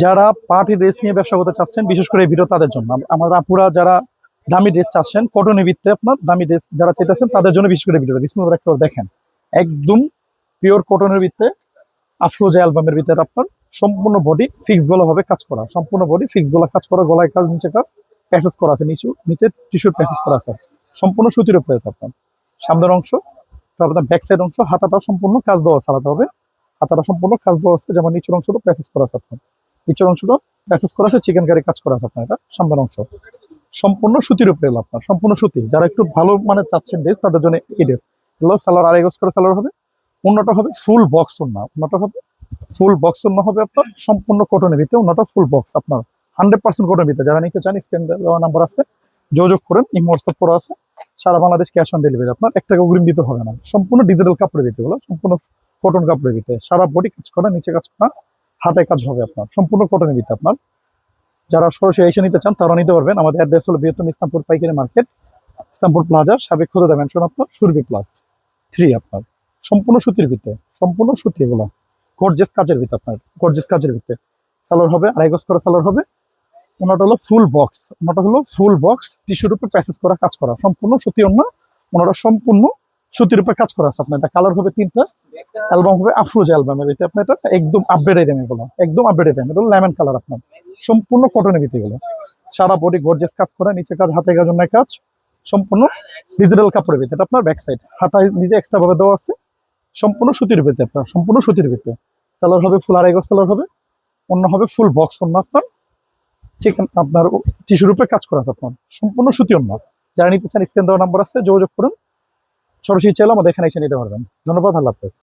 যারা party dress নিয়ে ব্যবসা করতে চাচ্ছেন, বিশেষ করে এই ভিডিও তাদের জন্য। আমার আপুরা যারা দামি ড্রেস চাচ্ছেন, কটনের ভিত্তিতে আপনার দামি ড্রেস যারা চাইতেছেন তাদের জন্য বিশেষ করে ভিডিওটা বিস্তারিত একটা দেখেন। একদম পিওর কটনের ভিত্তিতে আফরোজা অ্যালবামের ভিতরে আপনার সম্পূর্ণ বডি ফিক্স গলা হবে কাজ করা, সম্পূর্ণ বডি ফিক্স গলা কাজ করা, গলায় কাজ, নিচে কাজ, প্যাসেজ করা আছে, নিচে টিস্যুর প্যাসেজ করা আছে, সম্পূর্ণ সুতির উপরে আপনার সামনের অংশ, তারপর ব্যাক সাইড অংশ, হাতাটা সম্পূর্ণ কাজ দেওয়া আছে আলাদা হবে, হাতাটা সম্পূর্ণ কাজ দেওয়া আছে, যেমন নিচের অংশটা প্যাসেজ করা আছে আপনার, নিচের অংশটা প্যাসেজ করা আছে, চিকেন কারি কাজ করা আছে আপনার, এটা সামনের অংশ সম্পূর্ণ সুতির উপরে এলো আপনার, সম্পূর্ণ সুতি। যারা একটু ভালো মানে চাচ্ছেন ড্রেস তাদের জন্য এই ড্রেস এগুলো। সালোয়ার আড়াই গজ করে সালোয়ার হবে, অন্যটা হবে ফুল বক্স ওন্না, অন্যটা হবে ফুল বক্স ওন্না হবে আপনার সম্পূর্ণ কটনের ভিতরে, অন্যটা ফুল বক্স আপনার 100% কটনের ভিতরে। যারা নিতে চান স্ক্রিন দেওয়া নাম্বার আছে, যোগাযোগ করেন, এই হোয়াটসঅ্যাপ করা আছে, সারা বাংলাদেশ ক্যাশ অন ডেলিভারি, আপনার 1 টাকা অগ্রিম দিতে হবে না। সম্পূর্ণ ডিজিটাল কাপড়ের ভিতরে, গুলো সম্পূর্ণ কটন কাপড়ের ভিতরে, সারা বডি কাজ করা, নিচে কাজ করা, হাতে কাজ হবে আপনার, সম্পূর্ণ কটনের ভিতরে আপনার। যারা সরাসরি এসে নিতে চান তারা নিতে পারবেন। আমাদের অ্যাড্রেস হলো বৃহত্তম ইসলামপুর পাইকারি মার্কেট, ইসলামপুর প্লাজা, সাবেক খুদা ম্যানশন আপনার, সুরভি প্লাস 3 আপনার। সম্পূর্ণ সুতির ভিতরে, সম্পূর্ণ সুতি, এগুলো গর্জিয়াস কাজের ভিতরে আপনার, গর্জিয়াস কাজের ভিতরে। সালোয়ার হবে আড়াই গজ করা সালোয়ার হবে, ওনাটা হলো ফুল বক্স, ওনাটা হলো ফুল বক্স টিস্যুর উপরে প্যাসেজ করা কাজ করা, সম্পূর্ণ সুতি ওনা, ওনাটা সম্পূর্ণ সুতির উপরে কাজ করা আছে আপনার। এটা কালার হবে 3টা, অ্যালবাম হবে আফরোজা অ্যালবামের ভিতরে আপনার, এটা একদম আপডেট আইটেম, এগুলো একদম আপডেট আইটেম। এটা লেমন কালার আপনার, সম্পূর্ণ কটনের ভিতরে গেলো, সারা বডি গর্জিয়াস কাজ করা, নিচে কাজ, হাতে কাজ, অন্য কাজ, সম্পূর্ণ ডিজিটাল কাপড়ের ভিতরে। এটা আপনার ব্যাক সাইড, হাতায় নিজে এক্সট্রা ভাবে দেওয়া আছে, সম্পূর্ণ সুতির ভিতরে আপনার, সম্পূর্ণ সুতির ভিতরে। সালোয়ার হবে ফুল আড়াই গজ সালোয়ার হবে, অন্য হবে ফুল বক্স অন্য আপনার, চিকেন আপনার টিস্যুর উপরে কাজ করা আছে আপনার, সম্পূর্ণ সুতি অন্য। যারা নিতে চান স্ক্রিন দেওয়া নাম্বার আছে, যোগাযোগ করুন, সরাসরি চাইলে আমাদের এখানে এসে নিতে পারবেন। ধন্যবাদ, আল্লাহ হাফেজ।